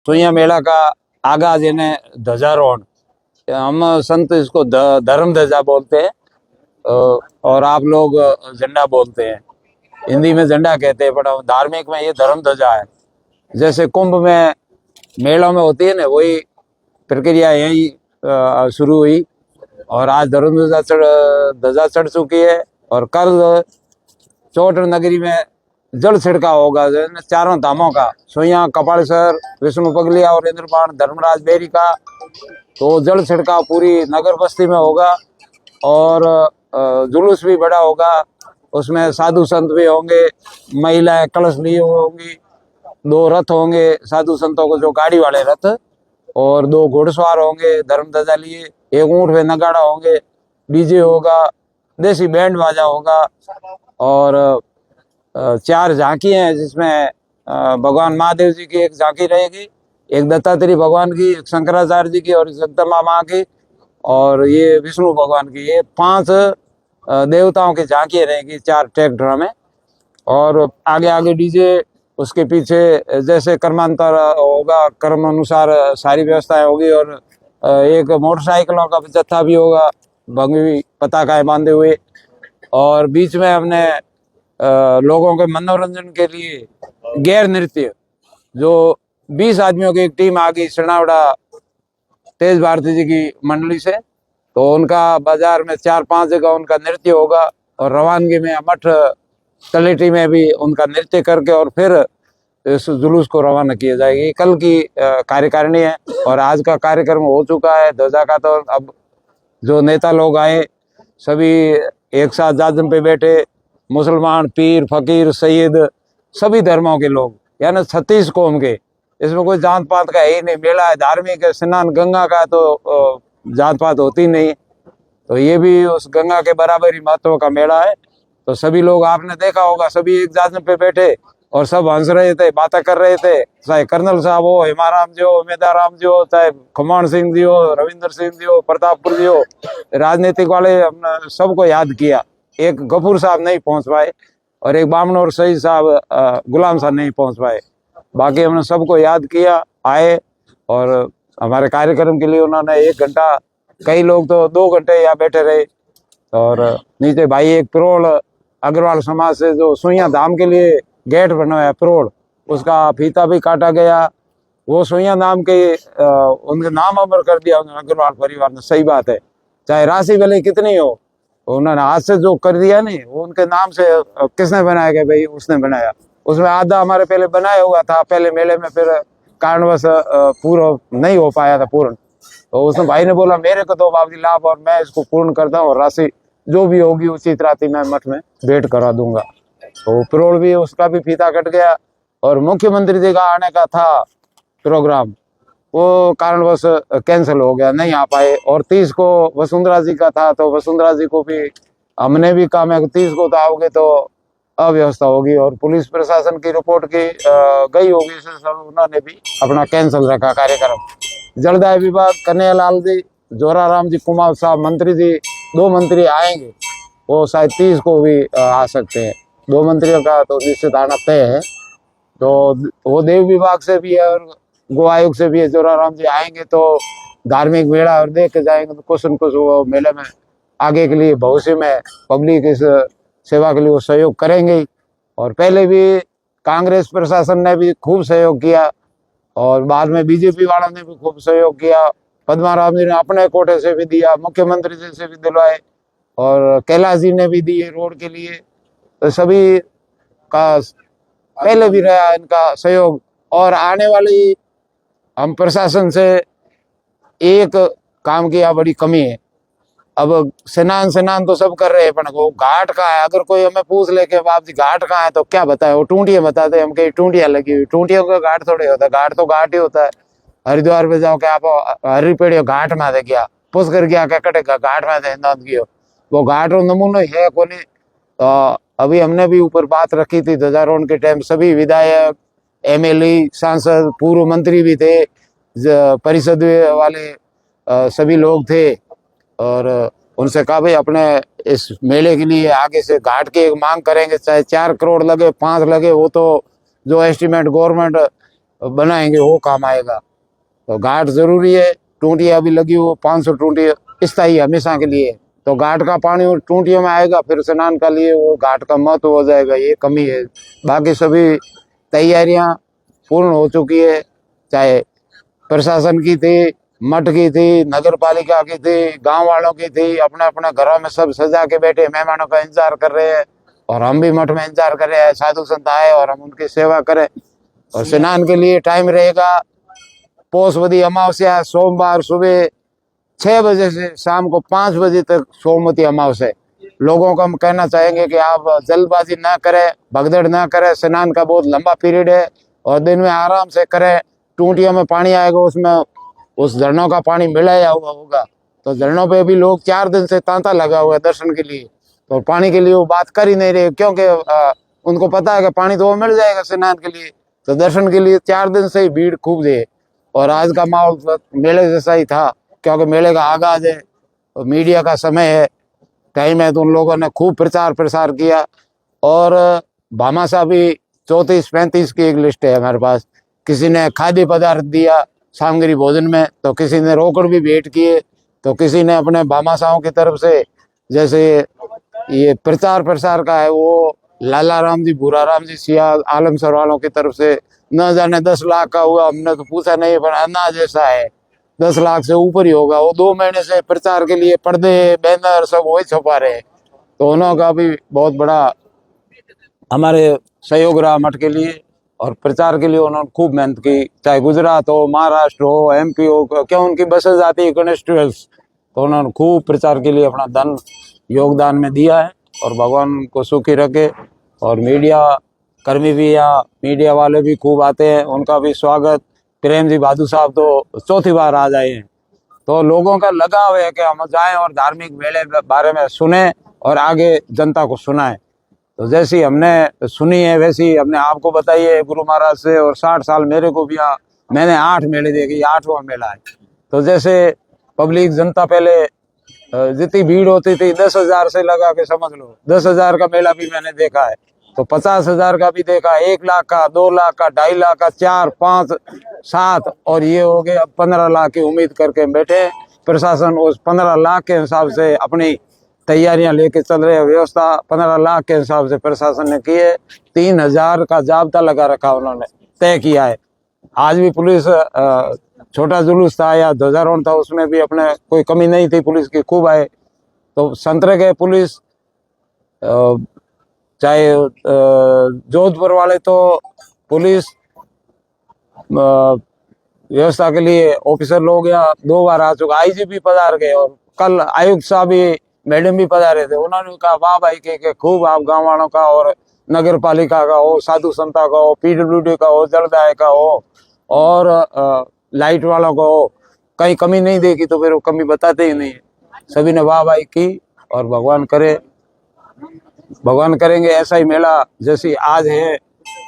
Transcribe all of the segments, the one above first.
सुइया मेला का आगाज यानी ध्वजारोहण, हम संत इसको धर्म ध्वजा बोलते हैं और आप लोग झंडा बोलते हैं। हिंदी में झंडा कहते हैं, पर धार्मिक में ये धर्म ध्वजा है। जैसे कुंभ में मेलों में होती है ना, वही प्रक्रिया यही शुरू हुई और आज धर्म ध्वजा चढ़ चुकी है। और कल चोट नगरी में जल छिड़काव होगा चारों धामों का, सोया, कपालेश्वर, विष्णु पगलिया और इंद्रपाण धर्मराज बेरी का। तो जल छिड़काव पूरी नगर बस्ती में होगा और जुलूस भी बड़ा होगा। उसमें साधु संत भी होंगे, महिलाएं कलश लिए होंगी, 2 रथ होंगे साधु संतों को, जो गाड़ी वाले रथ, और 2 घुड़सवार होंगे धर्म ध्वजा लिए, 1 ऊंट में नगाड़ा होंगे, डीजे होगा, देसी बैंड बाजा होगा और 4 झांकियां हैं, जिसमें भगवान महादेव जी की एक झांकी रहेगी, एक दत्तात्रेय भगवान की, एक शंकराचार्य जी की और जगदम्बा माँ की, और ये विष्णु भगवान की। ये 5 देवताओं की झांकियां रहेगी 4 ट्रैक्टर में। और आगे आगे डीजे, उसके पीछे जैसे कर्मांतर होगा, कर्म अनुसार सारी व्यवस्थाएं होगी। और एक मोटरसाइकिलों का जत्था भी होगा, भगवी पताकाएं बांधे हुए। और बीच में हमने लोगों के मनोरंजन के लिए गैर नृत्य, जो 20 आदमियों की एक टीम आ गई सिरनावड़ा तेज भारती जी की मंडली से, तो उनका बाजार में 4-5 जगह उनका नृत्य होगा। और रवानगी में मठ तलेटी में भी उनका नृत्य करके और फिर इस जुलूस को रवाना किया जाएगी। कल की कार्यकारिणी है और आज का कार्यक्रम हो चुका है ध्वजा का। तो अब जो नेता लोग आए सभी एक साथ जाजम पे बैठे, मुसलमान, पीर, फकीर, सैयद, सभी धर्मों के लोग, यानी 36 कौम के। इसमें कोई जात पात का है ही नहीं, मेला है धार्मिक है, स्नान गंगा का, तो जात पात होती नहीं। तो ये भी उस गंगा के बराबर ही महत्व का मेला है। तो सभी लोग, आपने देखा होगा, सभी एक जाजम पे बैठे और सब हंस रहे थे, बातें कर रहे थे, चाहे कर्नल साहब हो, हेमाराम जी हो, मेदाराम जी हो, चाहे खमान सिंह जी हो, रविंदर सिंह जी हो, प्रतापपुर जी हो, राजनीतिक वाले हमने सबको याद किया। एक गफूर साहब नहीं पहुंच पाए और एक बामन और सईद साहब, गुलाम साहब नहीं पहुंच पाए, बाकी हमने सबको याद किया, आए। और हमारे कार्यक्रम के लिए उन्होंने 1 घंटा, कई लोग तो 2 घंटे यहाँ बैठे रहे। और नीचे भाई एक प्रोड़ अग्रवाल समाज से जो सुइया धाम के लिए गेट बनवाया प्रोड़, उसका फीता भी काटा गया। वो सुइया धाम के उनके नाम अमर कर दिया उन्होंने, अग्रवाल परिवार ने। सही बात है, चाहे राशि भले कितनी हो, उन्होंने हाथ से जो कर दिया नहीं, वो उनके नाम से। किसने बनाया गया भाई? उसने बनाया। उसमें आधा हमारे पहले बनाया हुआ था पहले मेले में, फिर कारणवश पूरा नहीं हो पाया था पूर्ण। तो उसने भाई ने बोला मेरे को दो बाबजी लाभ और मैं इसको पूर्ण करता हूँ, और राशि जो भी होगी उचित राशि मैं मठ में भेंट करा दूंगा। तो प्रोड़ भी, उसका भी फीता कट गया। और मुख्यमंत्री जी का आने का था प्रोग्राम, वो कारणवश कैंसिल हो गया, नहीं आ पाए। और 30 को वसुंधरा जी का था, तो वसुंधरा जी को भी हमने भी कहा मैं 30 को तो आओगे तो अव्यवस्था होगी। और पुलिस प्रशासन की रिपोर्ट की गई होगी, उन्होंने भी अपना कैंसिल रखा कार्यक्रम। जलदाय विभाग कन्हैयालाल जी, जोराराम जी, कुमार साहब मंत्री जी, 2 मंत्री आएंगे, वो शायद 30 को भी आ सकते हैं। 2 मंत्रियों का तो निश्चित आना तय है। तो वो देव विभाग से भी है और गो आयोग से भी है। जोराराम जी आएंगे तो धार्मिक मेला और देख के जाएंगे, तो कुछ न कुछ वो मेले में आगे के लिए भविष्य में पब्लिक इस सेवा के लिए वो सहयोग करेंगे ही। और पहले भी कांग्रेस प्रशासन ने भी खूब सहयोग किया और बाद में बीजेपी वालों ने भी खूब सहयोग किया। पद्माराम जी ने अपने कोटे से भी दिया, मुख्यमंत्री जी से भी दिलवाए, और कैलाश जी ने भी दिए रोड के लिए। तो सभी का पहले भी रहा इनका सहयोग। और आने वाली हम प्रशासन से एक काम की बड़ी कमी है। अब स्नान तो सब कर रहे हैं, पर वो घाट कहाँ है? अगर कोई हमें पूछ ले के बाप जी घाट कहाँ है, तो क्या बताए? वो टूंटियां बताते, हम कहीं टूंटियां लगी हुई। टूंटियों का घाट थोड़े होता है, घाट तो घाट ही होता है। हरिद्वार पे जाओ, क्या आप हरी पेड़ियों घाट में दे गया, पुछ कर गया क्या कटेगा घाट में दे, वो घाट और नमूना है को नहीं। तो अभी हमने भी ऊपर बात रखी थी ध्वजारोहण के टाइम, सभी विधायक, MLA, सांसद, पूर्व मंत्री भी थे, परिषद वाले सभी लोग थे। और उनसे कहा भाई अपने इस मेले के लिए आगे से घाट की एक मांग करेंगे, चाहे 4 करोड़ लगे, 5 लगे, वो तो जो एस्टिमेट गवर्नमेंट बनाएंगे वो काम आएगा। तो घाट जरूरी है। टूटियाँ अभी लगी हुई 500 टूटी स्थायी हमेशा के लिए। तो घाट का पानी और टूटियों में आएगा, फिर स्नान का लिए वो घाट का महत्व हो जाएगा, ये कमी है। बाकी सभी तैयारियां पूर्ण हो चुकी है, चाहे प्रशासन की थी, मठ की थी, नगर पालिका की थी, गांव वालों की थी। अपने अपने घरों में सब सजा के बैठे मेहमानों का इंतजार कर रहे हैं, और हम भी मठ में इंतजार कर रहे हैं साधु संत आए और हम उनकी सेवा करें। और स्नान के लिए टाइम रहेगा पौषवदी अमावस्या सोमवार सुबह 6 बजे से शाम को 5 बजे तक सोमवती अमावस्या। लोगों को हम कहना चाहेंगे कि आप जल्दबाजी ना करें, भगदड़ ना करें। स्नान का बहुत लंबा पीरियड है और दिन में आराम से करें। टूटियों में पानी आएगा, उसमें उस झरनों का पानी मिलाया हुआ होगा। तो झरनों पे भी लोग 4 दिन से तांता लगा हुआ है दर्शन के लिए, तो पानी के लिए वो बात कर ही नहीं रहे, क्योंकि उनको पता है कि पानी तो वो मिल जाएगा स्नान के लिए। तो दर्शन के लिए 4 दिन से ही भीड़ खूब है। और आज का माहौल मेले जैसा ही था, क्योंकि मेले का आगाज है, तो मीडिया का समय है, टाइम है, तो उन लोगों ने खूब प्रचार प्रसार किया। और भामाशाह भी 34-35 की एक लिस्ट है हमारे पास। किसी ने खाद्य पदार्थ दिया सामग्री भोजन में, तो किसी ने रोकड़ भी भेंट किए, तो किसी ने अपने भामाशाहों की तरफ से, जैसे ये प्रचार प्रसार का है, वो लाला राम जी, भूरा राम जी, सिया आलमसर वालों की तरफ से न जाने 10 लाख का हुआ। हमने तो पूछा नहीं, पर अंदाज ऐसा है 10 लाख से ऊपर ही होगा। वो 2 महीने से प्रचार के लिए पर्दे बैनर सब वही छपा रहे हैं। तो उन्होंने भी बहुत बड़ा हमारे सहयोग रहा मठ के लिए, और प्रचार के लिए उन्होंने खूब मेहनत की। चाहे गुजरात हो, महाराष्ट्र हो, MP हो, क्यों उनकी बसें जाती है कॉन्स्टिट्यूएंट्स, तो उन्होंने खूब प्रचार के लिए अपना धन योगदान में दिया है। और भगवान को सुखी रखे। और मीडिया कर्मी भी या मीडिया वाले भी खूब आते हैं, उनका भी स्वागत। प्रेम जी बहादुर साहब तो 4थी बार आ जाए हैं। तो लोगों का लगाव है कि हम जाएं और धार्मिक मेले के बारे में सुने और आगे जनता को सुनाएं। तो जैसी हमने सुनी है वैसी हमने आपको बताई है गुरु महाराज से। और 60 साल मेरे को भी मैंने 8 मेले देखे, 8वां मेला है। तो जैसे पब्लिक जनता पहले जितनी भीड़ होती थी 10,000 से लगा के समझ लो, 10,000 का मेला भी मैंने देखा है। तो 50,000 का भी देखा, 1 लाख का, 2 लाख का, 2.5 लाख का, 4, 5, 7, और ये हो गए अब 15 लाख की उम्मीद करके बैठे। प्रशासन उस 15 लाख के हिसाब से अपनी तैयारियां लेके चल रहे हैं। व्यवस्था 15 लाख के हिसाब से प्रशासन ने की है। 3,000 का जाब्ता लगा रखा उन्होंने, तय किया है। आज भी पुलिस छोटा जुलूस था या ध्वजारोहण था, उसमें भी अपने कोई कमी नहीं थी, पुलिस की खूब आए। तो संतरे के पुलिस चाहे जोधपुर वाले, तो पुलिस व्यवस्था के लिए ऑफिसर लोग या 2 बार आ चुका। IG भी पधार गए, और कल आयुक्त साहब भी, मैडम भी पधारे थे। उन्होंने कहा वाह भाई के खूब आप गांव वालों का और नगर पालिका का हो, साधु संता का हो, PWD का हो, जलदाय का हो, और लाइट वालों को हो, कहीं कमी नहीं देखी। तो फिर वो कमी बताते ही नहीं, सभी ने वाह भाई की। और भगवान करेंगे ऐसा ही मेला जैसी आज है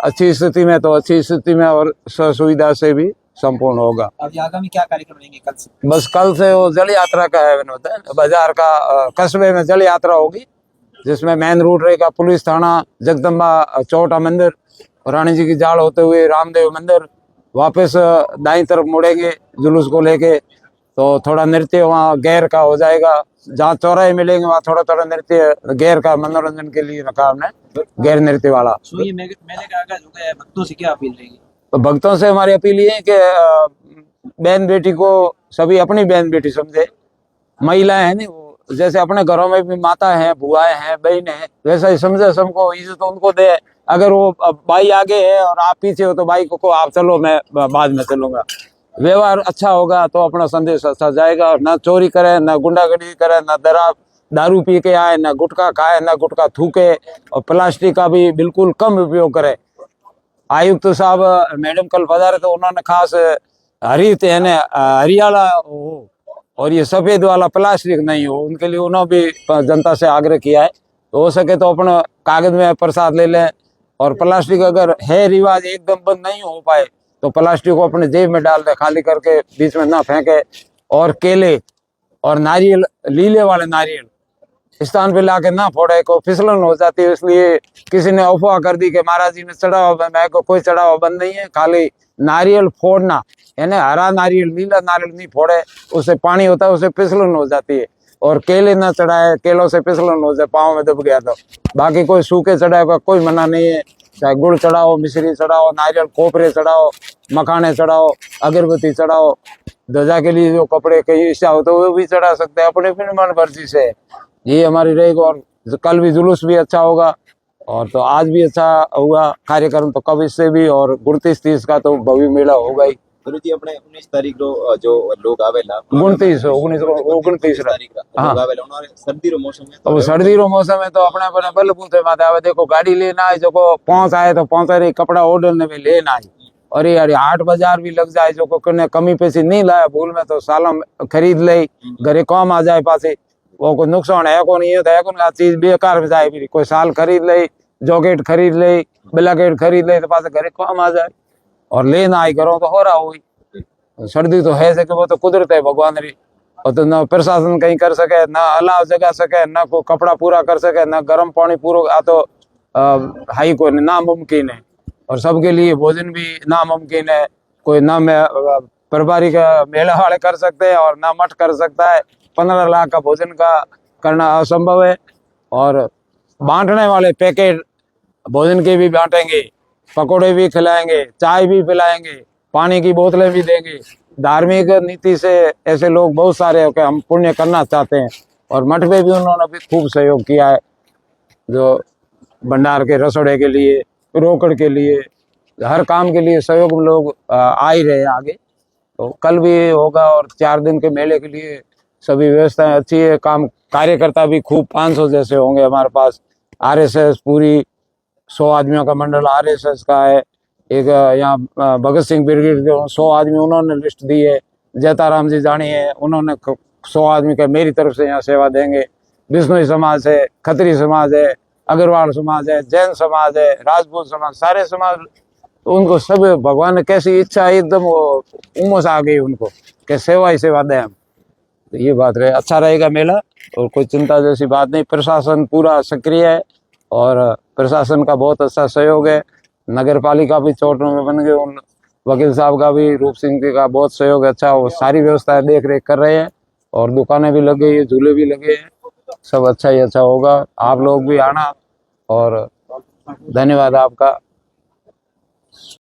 अच्छी स्थिति में, तो अच्छी स्थिति में और सुविधा से भी संपूर्ण होगा। अभी आगामी क्या कार्यक्रम रहेंगे कल से? बस कल से वो जल यात्रा का है विनोद, बाजार का कस्बे में जल यात्रा होगी, जिसमें मेन रूट रहेगा पुलिस थाना, जगदम्बा चौटा मंदिर, रानी जी की जाल होते हुए रामदेव मंदिर, वापस दाईं तरफ मुड़ेंगे जुलूस को लेके। तो थोड़ा नृत्य वहाँ गैर का हो जाएगा, जहाँ चौराहे मिलेंगे वहाँ थोड़ा थोड़ा नृत्य गैर का मनोरंजन के लिए रखा हमने, गैर नृत्य वाला। तो ये मेले का आगाज हो गया है, भक्तों से क्या अपील रहेगी? तो भक्तों से हमारी अपील ये है कि बहन बेटी को सभी अपनी बहन बेटी समझे। महिलाएं हैं नहीं, वो जैसे अपने घरों में भी माता है, बुआएं हैं, बहन है, वैसा ही समझे, सबको इज्जत उनको दे। अगर वो भाई आगे है और आप पीछे हो, तो भाई को आप चलो, मैं बाद में चलूंगा। व्यवहार अच्छा होगा तो अपना संदेश अच्छा जाएगा। और ना चोरी करे, ना गुंडागर्दी करे, ना दारू पी के आए, ना गुटखा खाए, ना गुटखा थूके, और प्लास्टिक का भी बिल्कुल कम उपयोग करे। आयुक्त साहब मैडम कल पधारे, तो उन्होंने खास हरित यानी हरियाला हो और ये सफेद वाला प्लास्टिक नहीं हो, उनके लिए उन्होंने भी जनता से आग्रह किया है। तो हो सके तो अपना कागज में प्रसाद ले लें। और प्लास्टिक अगर है रिवाज एकदम बंद नहीं हो पाए, तो प्लास्टिक को अपने जेब में डाल दे, खाली करके बीच में ना फेंके। और केले और नारियल, लीले वाले नारियल स्थान पे लाके ना फोड़े, को फिसलन हो जाती है। इसलिए किसी ने अफवाह कर दी कि महाराज जी ने चढ़ा हुआ, मैं को कोई चढ़ा हुआ बंद नहीं है। खाली नारियल फोड़ना, यानी हरा नारियल, नीला नारियल नहीं फोड़े, उससे पानी होता है, उससे फिसलन हो जाती है। और केले ना चढ़ाए, केलों से फिसलन हो जाए, पाँव में दब गया तो। बाकी कोई सूखे चढ़ाए कोई मना नहीं है। चाहे गुड़ चढ़ाओ, मिश्री चढ़ाओ, नारियल खोपरे चढ़ाओ, मखाने चढ़ाओ, अगरबत्ती चढ़ाओ। ध्वजा के लिए जो कपड़े की इच्छा हो तो वो भी चढ़ा सकते हैं अपने अपनी मन मर्जी से। ये हमारी रहेगी। और कल भी जुलूस भी अच्छा होगा, और तो आज भी अच्छा हुआ कार्यक्रम, तो कब इससे भी, और 29-30 का तो भव्य मेला होगा ही। गुरुजी अपने 19 तारीख रो जो लोग आवेला 29 तारीख हाँ। लोग आवेला उन्होंने सर्दी रो मौसम में तो सर्दी रो मौसम में तो अपने अपने बल बूथे माथे आवे। देखो गाड़ी लेना है, जो को पहुंच आए तो पहुंचा रही, कपड़ा ऑर्डर में लेना है। और ये हाट बाजार भी लग जाए, जो को कमी पैसे नहीं लाया भूल में तो सालम खरीद ले, घरे काम आ जाए पासे, वो कोई नुकसान है को नहीं है, तो है चीज बेकार में जाए। फिर कोई साल खरीद ले, जॉकेट खरीद ले, ब्लैकेट खरीद ले, तो पास घरे काम आ जाए। और लेना आई करो तो हो रहा हुई। सर्दी तो है कि वो तो कुदरत है भगवान री, और तो ना प्रशासन कहीं कर सके, ना अलाव जगा सके, ना को कपड़ा पूरा कर सके, ना गर्म पानी पूरा आ तो हाई को नामुमकिन है। और सबके लिए भोजन भी नामुमकिन है। कोई ना प्रभारी का मेला वाले कर सकते हैं और ना मठ कर सकता है। 15 लाख का भोजन का करना असंभव है। और बांटने वाले पैकेट भोजन के भी बांटेंगे, पकोड़े भी खिलाएंगे, चाय भी पिलाएंगे, पानी की बोतलें भी देंगे। धार्मिक नीति से ऐसे लोग बहुत सारे हैं कि हम पुण्य करना चाहते हैं। और मठ पे भी उन्होंने भी खूब सहयोग किया है, जो भंडार के रसोड़े के लिए, रोकड़ के लिए, हर काम के लिए सहयोग लोग आ ही रहे आगे। तो कल भी होगा, और 4 दिन के मेले के लिए सभी व्यवस्थाएं अच्छी है। काम कार्यकर्ता भी खूब 500 जैसे होंगे हमारे पास। आरएसएस पूरी 100 आदमियों का मंडल आरएसएस का है। एक यहाँ भगत सिंह ब्रिगेड के 100 आदमी उन्होंने लिस्ट दी है। जयताराम जी जानी है, उन्होंने 100 आदमी का मेरी तरफ से यहाँ सेवा देंगे। बिश्नोई समाज है, खत्री समाज है, अग्रवाल समाज है, जैन समाज है, राजपूत समाज, सारे समाज, उनको सब भगवान ने कैसी इच्छा एकदम उमस आ गई उनको कि सेवा ही सेवा दें हम। तो ये बात रहे, अच्छा रहेगा मेला, और कोई चिंता जैसी बात नहीं। प्रशासन पूरा सक्रिय है, और प्रशासन का बहुत अच्छा सहयोग है। नगर पालिका भी चोटों में बन गए, उन वकील साहब का भी, रूप सिंह जी का बहुत सहयोग अच्छा, वो सारी व्यवस्थाएं देख रेख कर रहे हैं। और दुकानें भी लग गई है, झूले भी लगे हैं, सब अच्छा ही अच्छा होगा। आप लोग भी आना, और धन्यवाद आपका।